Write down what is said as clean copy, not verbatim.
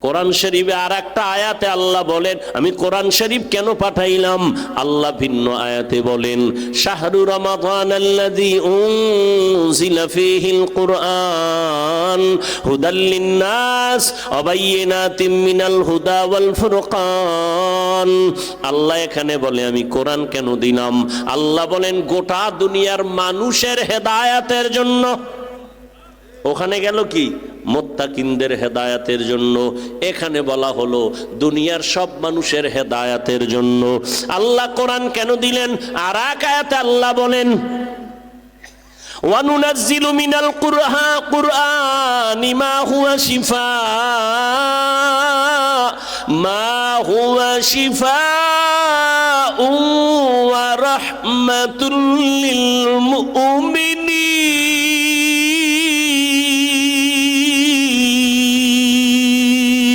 কোরআন শরীফে আর একটা আয়াতে আল্লাহ বলেন, আমি কোরআন শরীফ কেন পাঠাইলাম? আল্লাহ ভিন্ন আয়াতে বলেন, শাহরু রমাদান আল্লাযী উনজিলা ফীহিল কুরআন হুদাল লিন্নাস ওয়া বাইয়িনাতিম মিনাল হুদা ওয়াল ফুরকান। আল্লাহ এখানে বলে আমি কোরআন কেন দিলাম? আল্লাহ বলেন গোটা দুনিয়ার মানুষের হেদায়েতের জন্য। ওখানে গেল কি? মুত্তাকিনদের হেদায়েতের জন্য। এখানে বলা হলো দুনিয়ার সব মানুষের হেদায়েতের জন্য। আল্লাহ কোরআন কেন দিলেন? আর এক আয়াতে আল্লাহ বলেন, ওয়ানুনাজ্জিলু মিনাল কুরআনি মা হুয়া শিফাউন ওয়া রাহমাতুল লিল মুমিনিন।